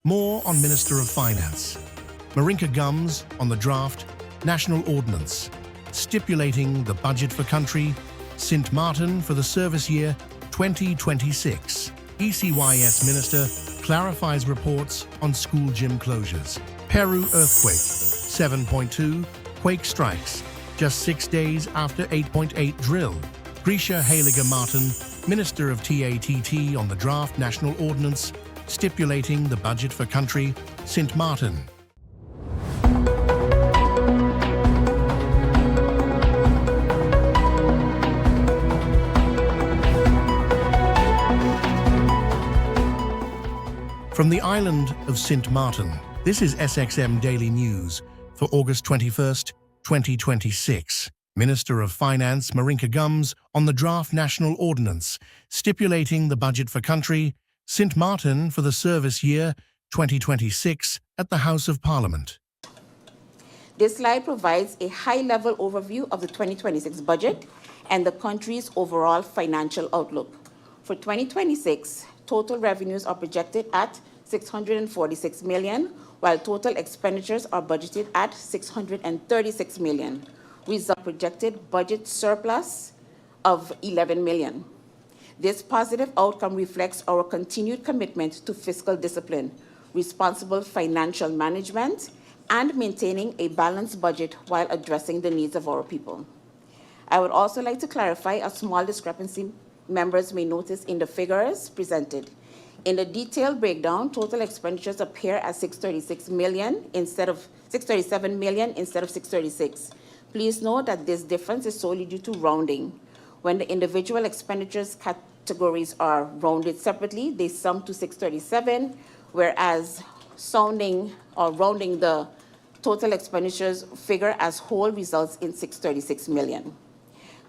More on Minister of Finance. Marinka Gums on the draft National Ordinance, stipulating the budget for country, St. Martin for the service year 2026. ECYS Minister clarifies reports on school gym closures. Peru earthquake, 7.2, quake strikes, just 6 days after 8.8 drill. Grisha Haliger Martin, Minister of TATT on the draft National Ordinance, stipulating the budget for country, St. Martin. From the island of St. Martin, this is SXM Daily News for August 21st, 2026. Minister of Finance Marinka Gums on the draft National Ordinance, stipulating the budget for country, St. Martin for the service year 2026 at the House of Parliament. This slide provides a high-level overview of the 2026 budget and the country's overall financial outlook. For 2026, total revenues are projected at $646 million, while total expenditures are budgeted at $636 million, with a projected budget surplus of $11 million. This positive outcome reflects our continued commitment to fiscal discipline, responsible financial management, and maintaining a balanced budget while addressing the needs of our people. I would also like to clarify a small discrepancy members may notice in the figures presented. In the detailed breakdown, total expenditures appear as $637 million instead of $636. Please note that this difference is solely due to rounding. When the individual expenditures categories are rounded separately, they sum to 637, whereas rounding the total expenditures figure as whole results in $636 million.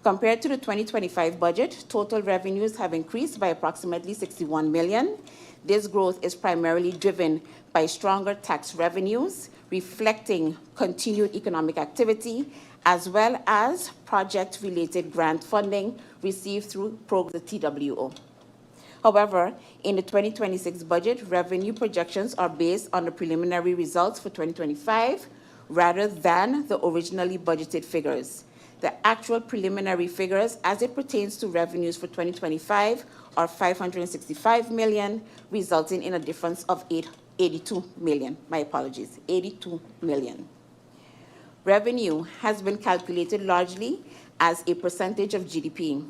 Compared to the 2025 budget, total revenues have increased by approximately $61 million. This growth is primarily driven by stronger tax revenues, reflecting continued economic activity, as well as project-related grant funding received through the TWO. However, in the 2026 budget, revenue projections are based on the preliminary results for 2025 rather than the originally budgeted figures. The actual preliminary figures as it pertains to revenues for 2025 are $565 million, resulting in a difference of $82 million. My apologies, $82 million. Revenue has been calculated largely as a percentage of GDP,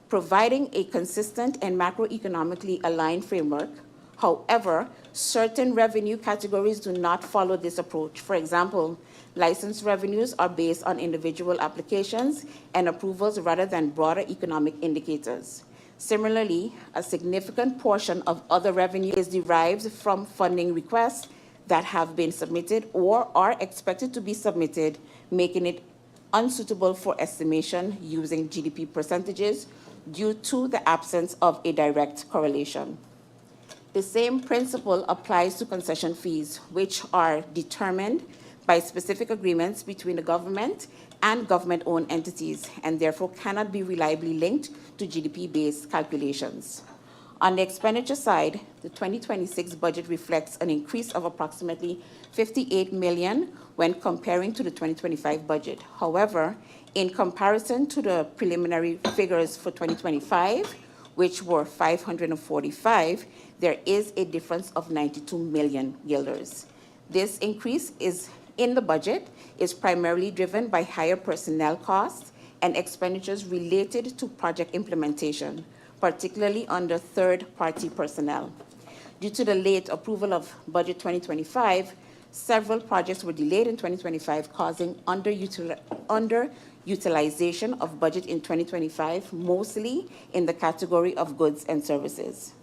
providing a consistent and macroeconomically aligned framework. However, certain revenue categories do not follow this approach. For example, license revenues are based on individual applications and approvals rather than broader economic indicators. Similarly, a significant portion of other revenue is derived from funding requests that have been submitted or are expected to be submitted, making it unsuitable for estimation using GDP percentages due to the absence of a direct correlation. The same principle applies to concession fees, which are determined by specific agreements between the government and government-owned entities, and therefore cannot be reliably linked to GDP-based calculations. On the expenditure side, the 2026 budget reflects an increase of approximately $58 million when comparing to the 2025 budget. However, in comparison to the preliminary figures for 2025, which were $545, there is a difference of $92 million guilders. This increase in the budget is primarily driven by higher personnel costs and expenditures related to project implementation, particularly under third-party personnel. Due to the late approval of Budget 2025, several projects were delayed in 2025, causing underutilization of budget in 2025, mostly in the category of goods and services.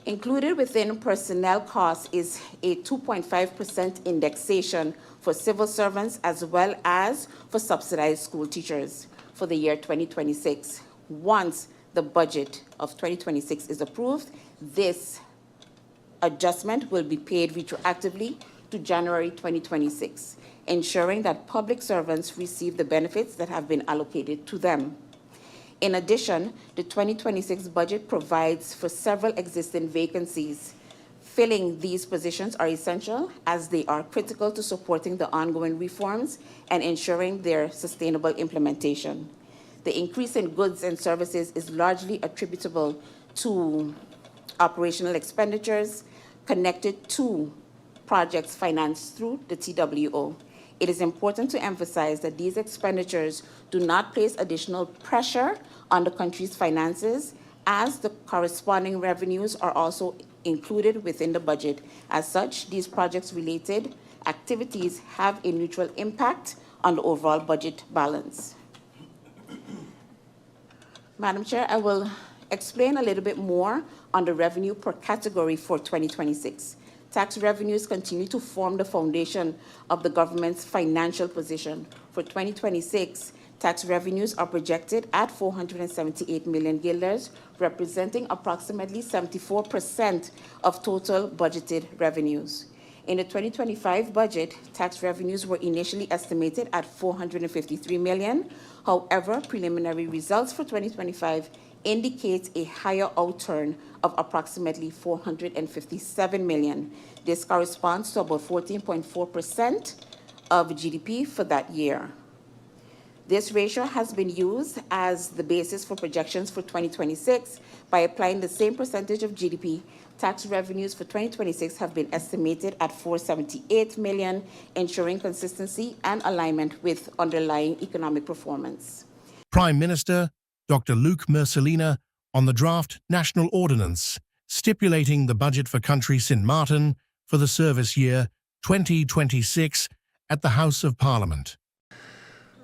Included within personnel costs is a 2.5% indexation for civil servants as well as for subsidized school teachers for the year 2026. Once the budget of 2026 is approved, this adjustment will be paid retroactively to January 2026, ensuring that public servants receive the benefits that have been allocated to them. In addition, the 2026 budget provides for several existing vacancies, Filling these positions are essential as they are critical to supporting the ongoing reforms and ensuring their sustainable implementation. The increase in goods and services is largely attributable to operational expenditures connected to projects financed through the TWO. It is important to emphasize that these expenditures do not place additional pressure on the country's finances, as the corresponding revenues are also included within the budget. As such, these projects-related activities have a neutral impact on the overall budget balance. Madam Chair, I will explain a little bit more on the revenue per category for 2026. Tax revenues continue to form the foundation of the government's financial position. For 2026, tax revenues are projected at 478 million guilders, representing approximately 74% of total budgeted revenues. In the 2025 budget, tax revenues were initially estimated at 453 million. However, preliminary results for 2025 indicate a higher outturn of approximately 457 million. This corresponds to about 14.4% of GDP for that year. This ratio has been used as the basis for projections for 2026. By applying the same percentage of GDP, tax revenues for 2026 have been estimated at 478 million, ensuring consistency and alignment with underlying economic performance. Prime Minister Dr. Luc Mercelina on the draft National Ordinance stipulating the budget for country Sint Maarten for the service year 2026 at the House of Parliament.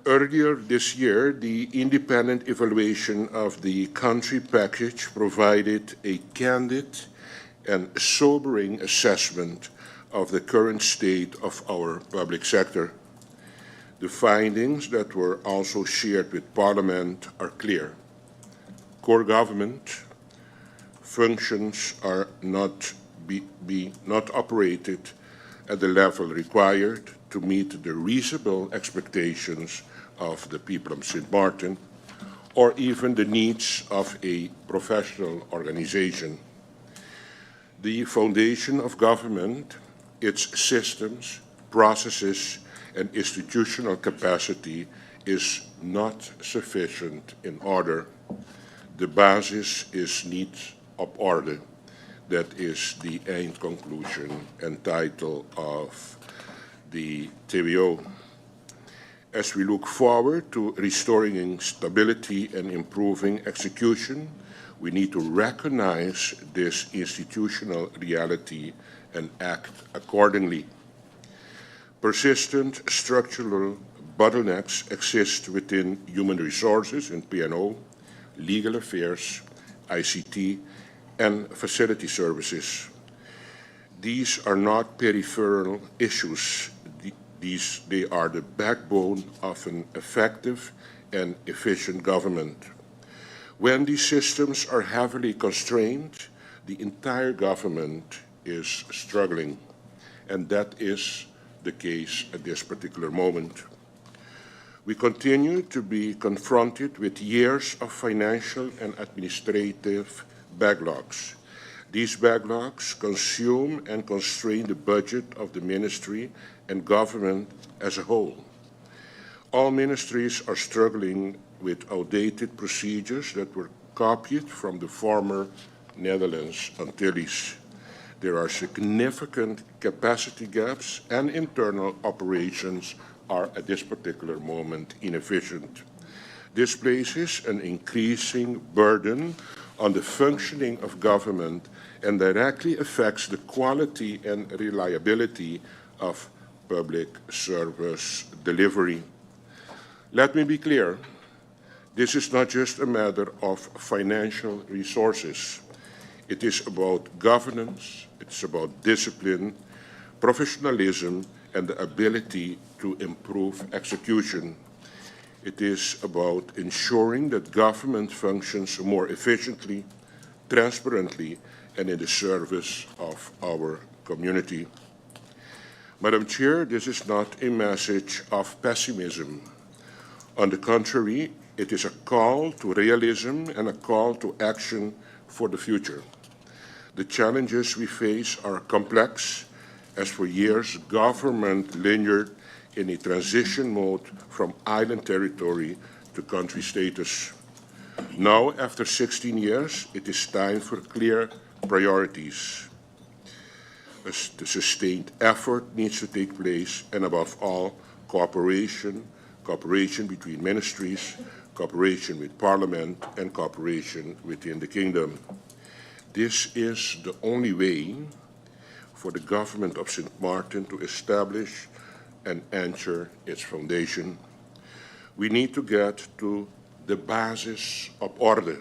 Earlier this year, the independent evaluation of the country package provided a candid and sobering assessment of the current state of our public sector. The findings that were also shared with Parliament are clear. Core government functions are not operated at the level required to meet the reasonable expectations of the people of Sint Maarten, or even the needs of a professional organization. The foundation of government, its systems, processes, and institutional capacity is not sufficient in order. The basis is niet op orde. That is the end conclusion and title of the TWO. As we look forward to restoring stability and improving execution, we need to recognize this institutional reality and act accordingly. Persistent structural bottlenecks exist within human resources and P&O, legal affairs, ICT, and facility services. These are not peripheral issues. They are the backbone of an effective and efficient government. When these systems are heavily constrained, the entire government is struggling, and that is the case at this particular moment. We continue to be confronted with years of financial and administrative backlogs. These backlogs consume and constrain the budget of the ministry and government as a whole. All ministries are struggling with outdated procedures that were copied from the former Netherlands Antilles. There are significant capacity gaps, and internal operations are at this particular moment inefficient. This places an increasing burden on the functioning of government and directly affects the quality and reliability of public service delivery. Let me be clear, this is not just a matter of financial resources. It is about governance, it's about discipline, professionalism, and the ability to improve execution. It is about ensuring that government functions more efficiently, transparently, and in the service of our community. Madam Chair, this is not a message of pessimism. On the contrary, it is a call to realism and a call to action for the future. The challenges we face are complex, as for years government lingered in a transition mode from island territory to country status. Now, after 16 years, it is time for clear priorities. The sustained effort needs to take place, and above all, cooperation between ministries, cooperation with Parliament, and cooperation within the Kingdom. This is the only way for the government of St. Martin to establish and anchor its foundation. We need to get to the basis of order,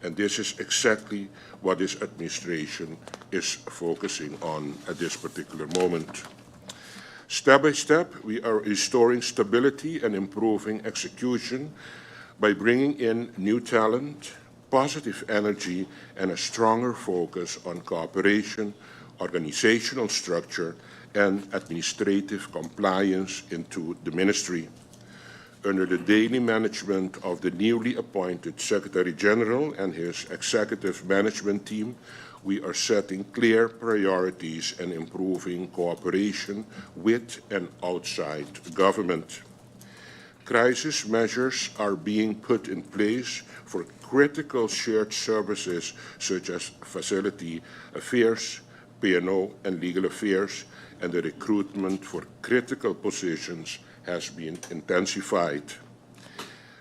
and this is exactly what this administration is focusing on at this particular moment. Step by step, we are restoring stability and improving execution by bringing in new talent, positive energy, and a stronger focus on cooperation, organizational structure, and administrative compliance into the ministry. Under the daily management of the newly appointed Secretary General and his executive management team, we are setting clear priorities and improving cooperation with and outside government. Crisis measures are being put in place for critical shared services such as facility affairs, P&O, and legal affairs, and the recruitment for critical positions has been intensified.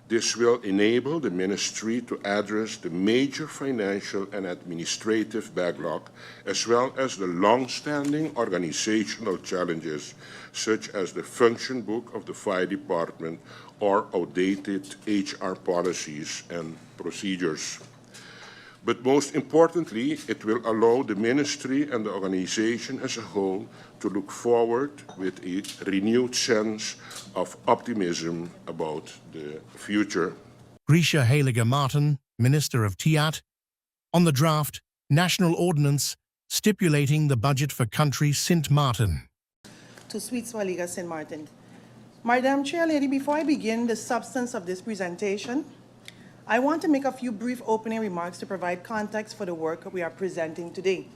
This will enable the ministry to address the major financial and administrative backlog, as well as the long-standing organizational challenges, such as the function book of the fire department or outdated HR policies and procedures. But most importantly, it will allow the ministry and the organization as a whole to look forward with a renewed sense of optimism about the future. Grisha Heilige Martin, Minister of Tiat, on the draft National Ordinance stipulating the budget for country Sint Maarten. To Sweet Swaliga St. Martin. Madam Chair Lady, before I begin the substance of this presentation, I want to make a few brief opening remarks to provide context for the work we are presenting today.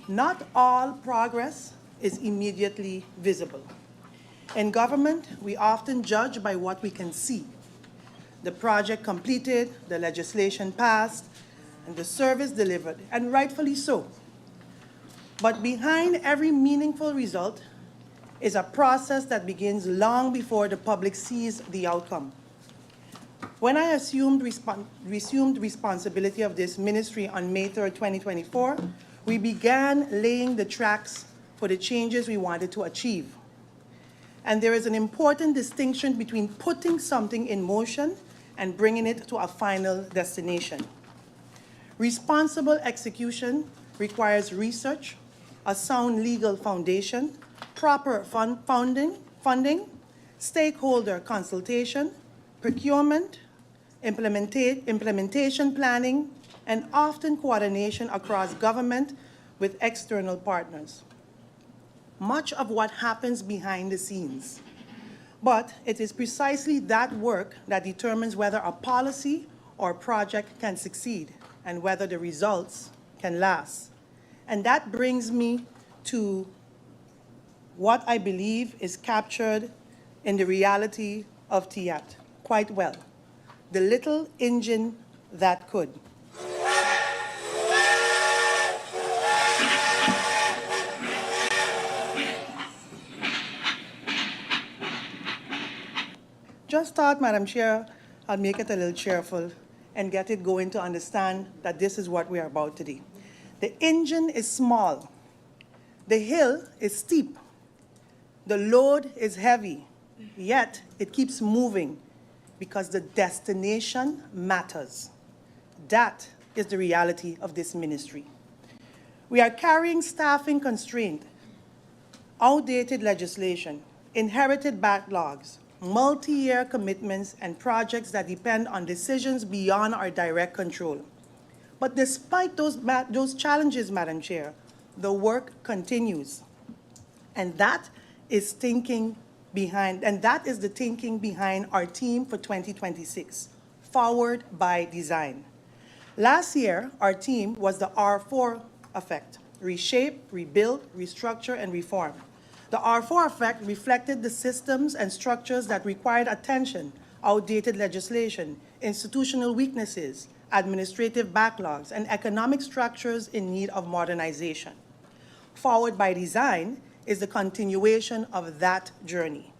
Not all progress is immediately visible. In government, we often judge by what we can see. The project completed, the legislation passed, and the service delivered, and rightfully so. But behind every meaningful result is a process that begins long before the public sees the outcome. When I resumed responsibility of this ministry on May 3rd, 2024, we began laying the tracks for the changes we wanted to achieve. And there is an important distinction between putting something in motion and bringing it to a final destination. Responsible execution requires research, a sound legal foundation, proper funding, stakeholder consultation, procurement, implementation planning, and often coordination across government with external partners. Much of what happens behind the scenes. But it is precisely that work that determines whether a policy or project can succeed and whether the results can last. And that brings me to what I believe is captured in the reality of Tiat quite well. The little engine that could. Just thought, Madam Chair, I'll make it a little cheerful and get it going to understand that this is what we are about today. The engine is small. The hill is steep. The load is heavy, yet it keeps moving because the destination matters. That is the reality of this ministry. We are carrying staffing constraint, outdated legislation, inherited backlogs, multi-year commitments, and projects that depend on decisions beyond our direct control. But despite those challenges, Madam Chair, the work continues. And that is the thinking behind our team for 2026, Forward by Design. Last year, our theme was the R4 effect: reshape, rebuild, restructure, and reform. The R4 effect reflected the systems and structures that required attention: outdated legislation, institutional weaknesses, administrative backlogs, and economic structures in need of modernization. Forward by Design is the continuation of that journey.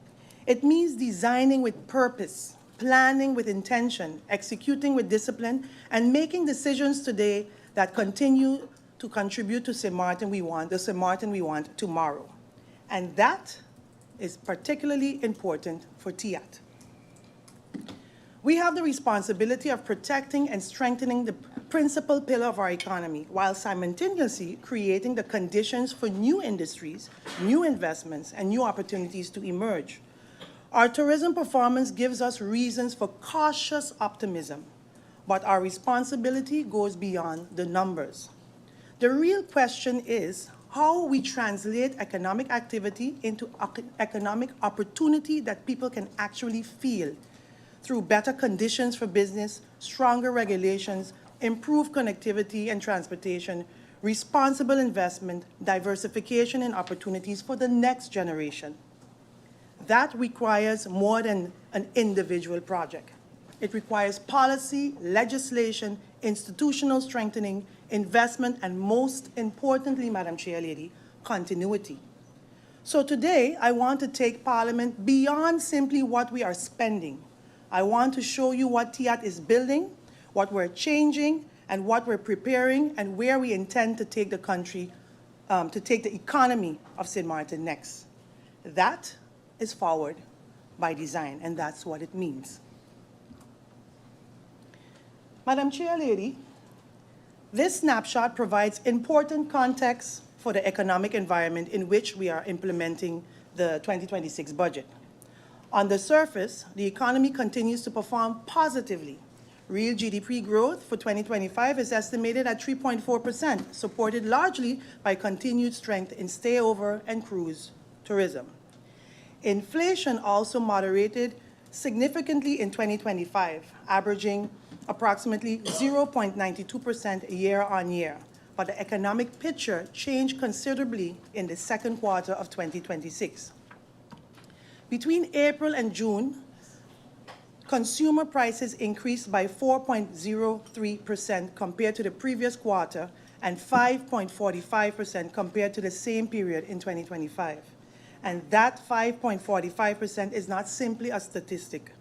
It means designing with purpose, planning with intention, executing with discipline, and making decisions today that continue to contribute to St. Martin we want, the St. Martin we want tomorrow. And that is particularly important for TIAT. We have the responsibility of protecting and strengthening the principal pillar of our economy, while simultaneously creating the conditions for new industries, new investments, and new opportunities to emerge. Our tourism performance gives us reasons for cautious optimism, but our responsibility goes beyond the numbers. The real question is how we translate economic activity into economic opportunity that people can actually feel through better conditions for business, stronger regulations, improved connectivity and transportation, responsible investment, diversification, and opportunities for the next generation. That requires more than an individual project. It requires policy, legislation, institutional strengthening, investment, and most importantly, Madam Chair Lady, continuity. So today, I want to take Parliament beyond simply what we are spending. I want to show you what TIAT is building, what we're changing, and what we're preparing, and where we intend to take the country, to take the economy of St. Martin next. That is forward by design, and that's what it means. Madam Chair Lady, this snapshot provides important context for the economic environment in which we are implementing the 2026 budget. On the surface, the economy continues to perform positively. Real GDP growth for 2025 is estimated at 3.4%, supported largely by continued strength in stayover and cruise tourism. Inflation also moderated significantly in 2025, averaging approximately 0.92% year on year, but the economic picture changed considerably in the second quarter of 2026. Between April and June, consumer prices increased by 4.03% compared to the previous quarter and 5.45% compared to the same period in 2025. And that 5.45% is not simply a statistic.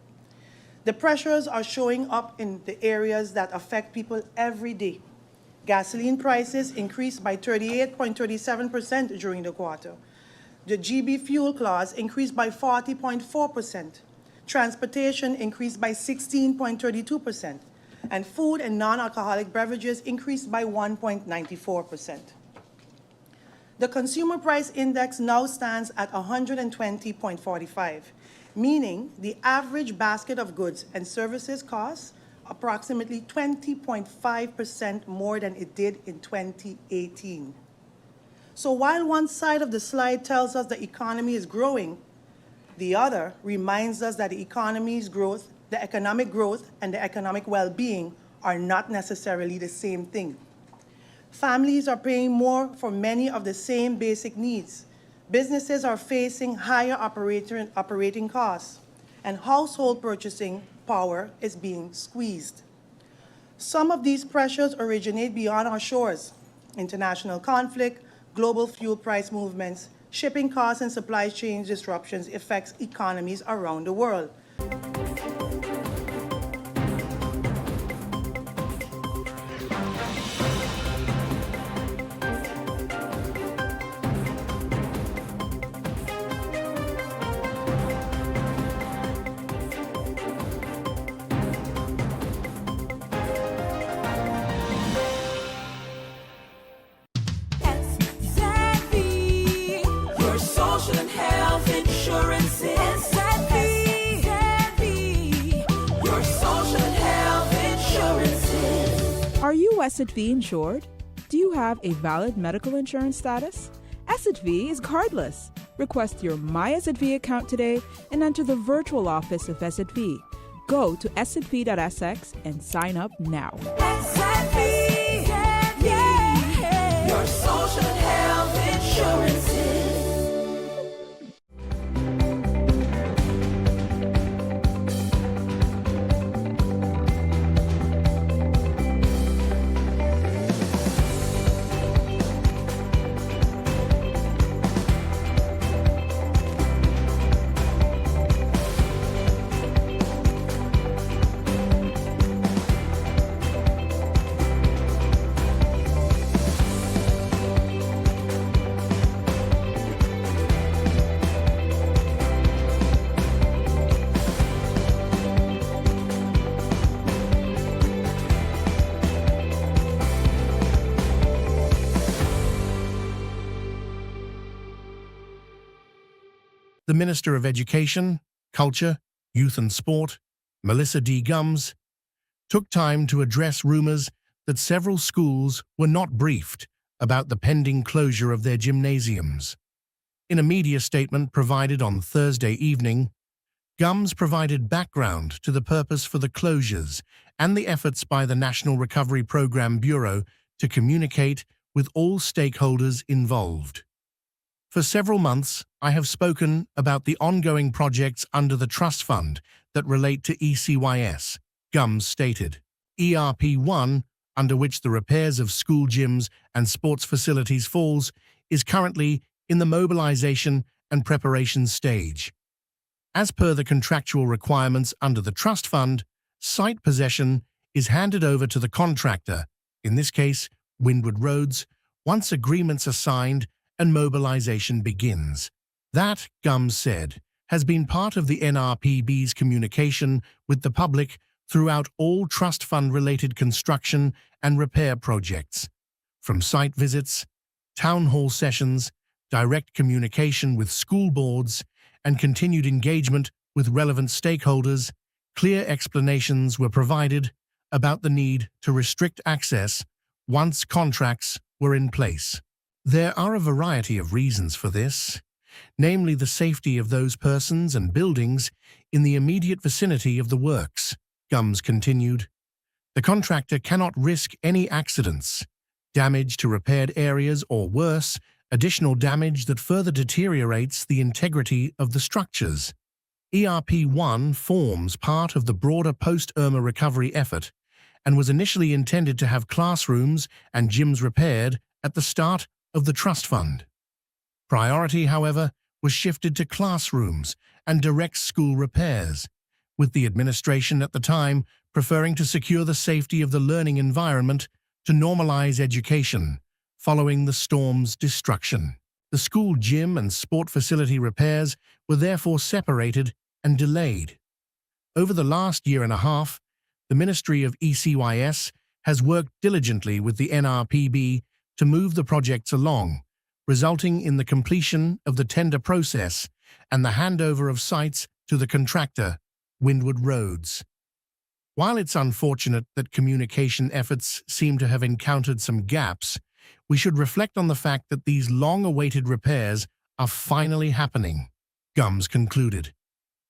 The pressures are showing up in the areas that affect people every day. Gasoline prices increased by 38.37% during the quarter. The GB fuel clause increased by 40.4%. Transportation increased by 16.32%. And food and non-alcoholic beverages increased by 1.94%. The consumer price index now stands at 120.45, meaning the average basket of goods and services costs approximately 20.5% more than it did in 2018. So while one side of the slide tells us the economy is growing, the other reminds us that the economy's growth, the economic growth, and the economic well-being are not necessarily the same thing. Families are paying more for many of the same basic needs. Businesses are facing higher operating costs, and household purchasing power is being squeezed. Some of these pressures originate beyond our shores: international conflict, global fuel price movements, shipping costs, and supply chain disruptions affects economies around the world. Are you SXM insured? Do you have a valid medical insurance status? SXM is cardless. Request your My SXM account today and enter the virtual office of SXM. Go to sxv.sx and sign up now. the Minister of Education, Culture, Youth and Sport, Melissa D. Gums, took time to address rumors that several schools were not briefed about the pending closure of their gymnasiums. In a media statement provided on Thursday evening, Gums provided background to the purpose for the closures and the efforts by the National Recovery Program Bureau to communicate with all stakeholders involved. For several months, I have spoken about the ongoing projects under the trust fund that relate to ECYS, Gums stated. ERP1, under which the repairs of school gyms and sports facilities falls, is currently in the mobilization and preparation stage. As per the contractual requirements under the trust fund, site possession is handed over to the contractor, in this case, Windward Roads, once agreements are signed and mobilization begins. That, Gums said, has been part of the NRPB's communication with the public throughout all trust fund-related construction and repair projects, from site visits, town hall sessions, direct communication with school boards, and continued engagement with relevant stakeholders. Clear explanations were provided about the need to restrict access once contracts were in place. There are a variety of reasons for this, namely the safety of those persons and buildings in the immediate vicinity of the works, Gums continued. The contractor cannot risk any accidents, damage to repaired areas, or worse, additional damage that further deteriorates the integrity of the structures. ERP1 forms part of the broader post-Irma recovery effort and was initially intended to have classrooms and gyms repaired at the start of the trust fund. Priority, however, was shifted to classrooms and direct school repairs, with the administration at the time preferring to secure the safety of the learning environment to normalize education following the storm's destruction. The school gym and sport facility repairs were therefore separated and delayed. Over the last year and a half, the Ministry of ECYS has worked diligently with the NRPB to move the projects along, resulting in the completion of the tender process and the handover of sites to the contractor, Windward Roads. While it's unfortunate that communication efforts seem to have encountered some gaps, we should reflect on the fact that these long-awaited repairs are finally happening, Gums concluded.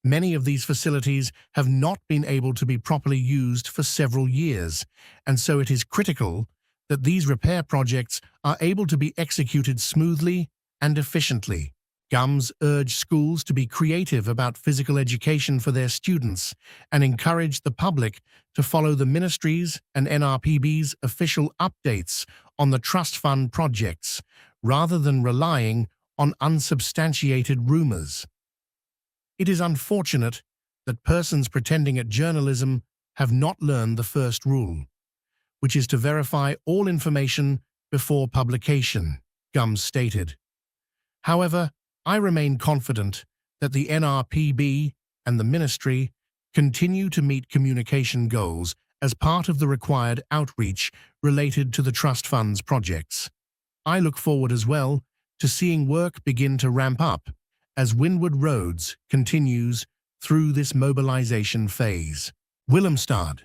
Many of these facilities have not been able to be properly used for several years, and so it is critical that these repair projects are able to be executed smoothly and efficiently. Gums urged schools to be creative about physical education for their students and encouraged the public to follow the Ministry's and NRPB's official updates on the trust fund projects, rather than relying on unsubstantiated rumors. It is unfortunate that persons pretending at journalism have not learned the first rule, which is to verify all information before publication, Gums stated. However, I remain confident that the NRPB and the Ministry continue to meet communication goals as part of the required outreach related to the trust fund's projects. I look forward as well to seeing work begin to ramp up as Windward Roads continues through this mobilization phase. Willemstad.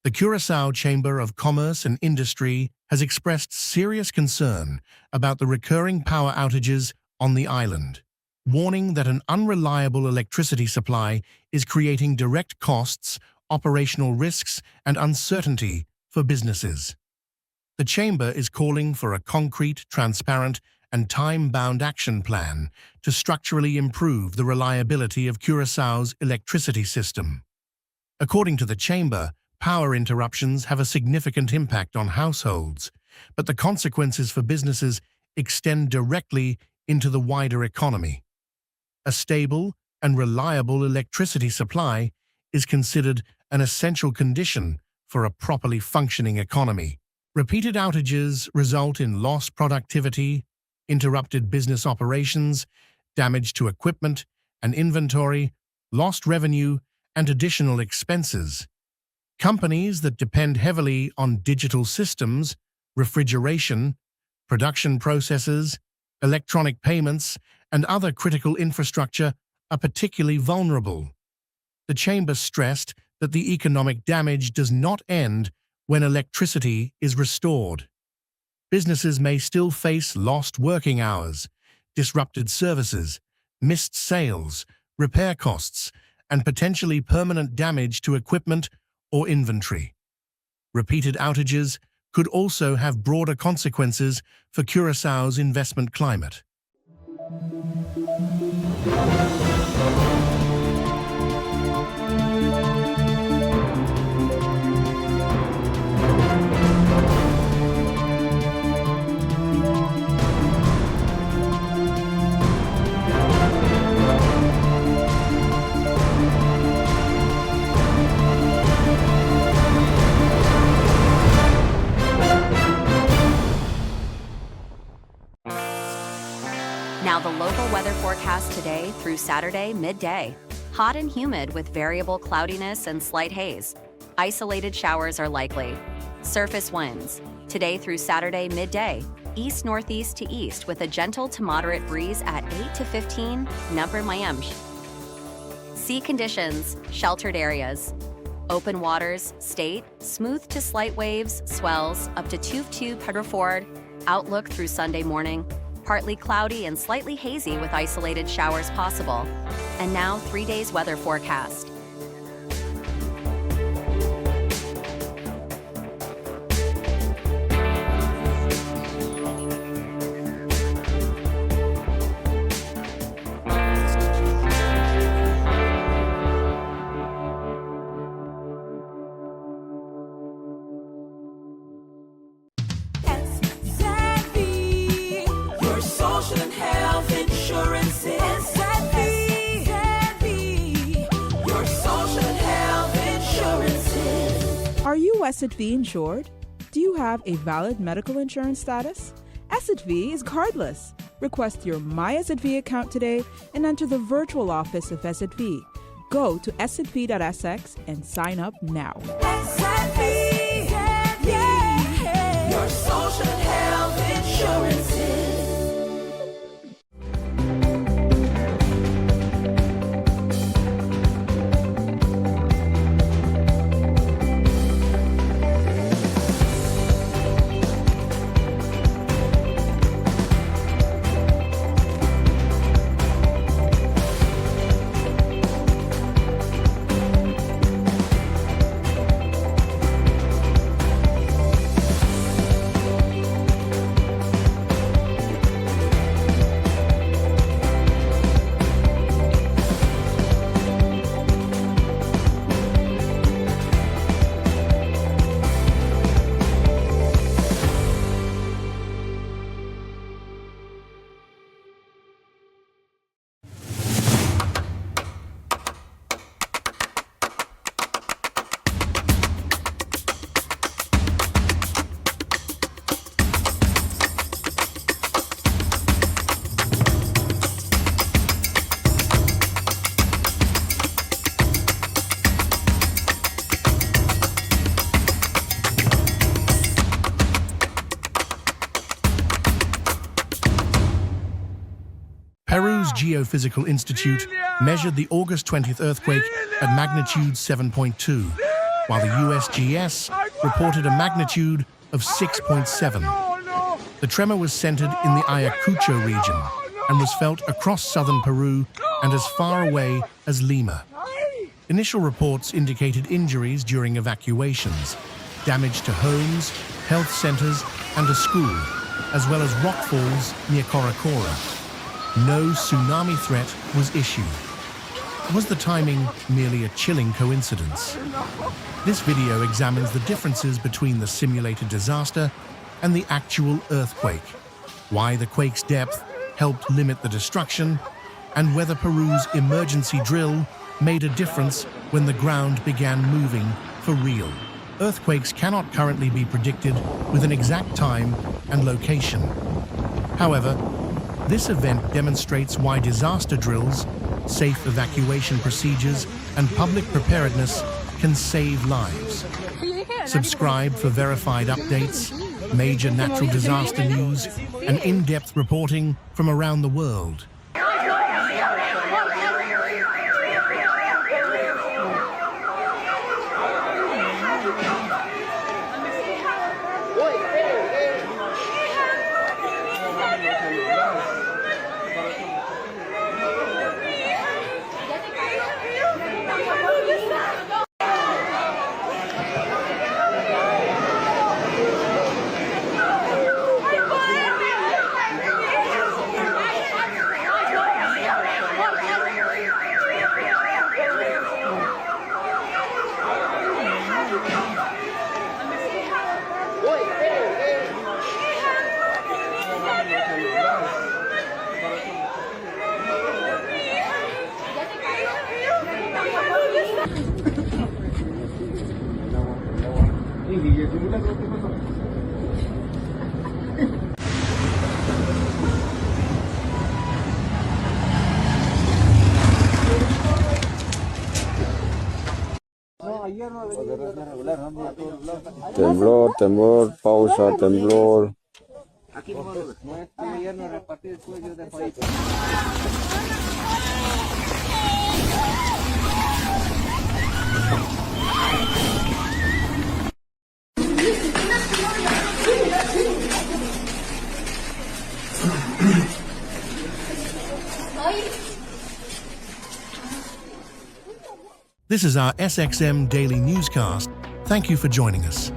The Curaçao Chamber of Commerce and Industry has expressed serious concern about the recurring power outages on the island, warning that an unreliable electricity supply is creating direct costs, operational risks, and uncertainty for businesses. The Chamber is calling for a concrete, transparent, and time-bound action plan to structurally improve the reliability of Curaçao's electricity system. According to the Chamber, power interruptions have a significant impact on households, but the consequences for businesses extend directly into the wider economy. A stable and reliable electricity supply is considered an essential condition for a properly functioning economy. Repeated outages result in lost productivity, interrupted business operations, damage to equipment and inventory, lost revenue, and additional expenses. Companies that depend heavily on digital systems, refrigeration, production processes, electronic payments, and other critical infrastructure are particularly vulnerable. The Chamber stressed that the economic damage does not end when electricity is restored. Businesses may still face lost working hours, disrupted services, missed sales, repair costs, and potentially permanent damage to equipment or inventory. Repeated outages could also have broader consequences for Curaçao's investment climate. Now the local weather forecast today through Saturday midday. Hot and humid with variable cloudiness and slight haze. Isolated showers are likely. Surface winds. Today through Saturday midday. East-northeast to east with a gentle to moderate breeze at 8 to 15 Nupper Miami. Sea conditions, sheltered areas. Open waters, state, smooth to slight waves, swells up to 2 Pedroford. Outlook through Sunday morning. Partly cloudy and slightly hazy with isolated showers possible. And now 3 days weather forecast. Are you SXM insured? Do you have a valid medical insurance status? SXM is cardless. Request your My SXM account today and enter the virtual office of SXM. Go to sxv.sx and sign up now. SXM, yeah. Your social and health insurances. Peru's Geophysical Institute measured the August 20th earthquake at magnitude 7.2, while the USGS reported a magnitude of 6.7. The tremor was centered in the Ayacucho region and was felt across southern Peru and as far away as Lima. Initial reports indicated injuries during evacuations, damage to homes, health centers, and a school, as well as rockfalls near Coracora. No tsunami threat was issued. Was the timing merely a chilling coincidence? This video examines the differences between the simulated disaster and the actual earthquake, why the quake's depth helped limit the destruction, and whether Peru's emergency drill made a difference when the ground began moving for real. Earthquakes cannot currently be predicted with an exact time and location. However, this event demonstrates why disaster drills, safe evacuation procedures, and public preparedness can save lives. Subscribe for verified updates, major natural disaster news, and in-depth reporting from around the world. Temblor, temblor, pausa, temblor. This is our SXM Daily Newscast. Thank you for joining us.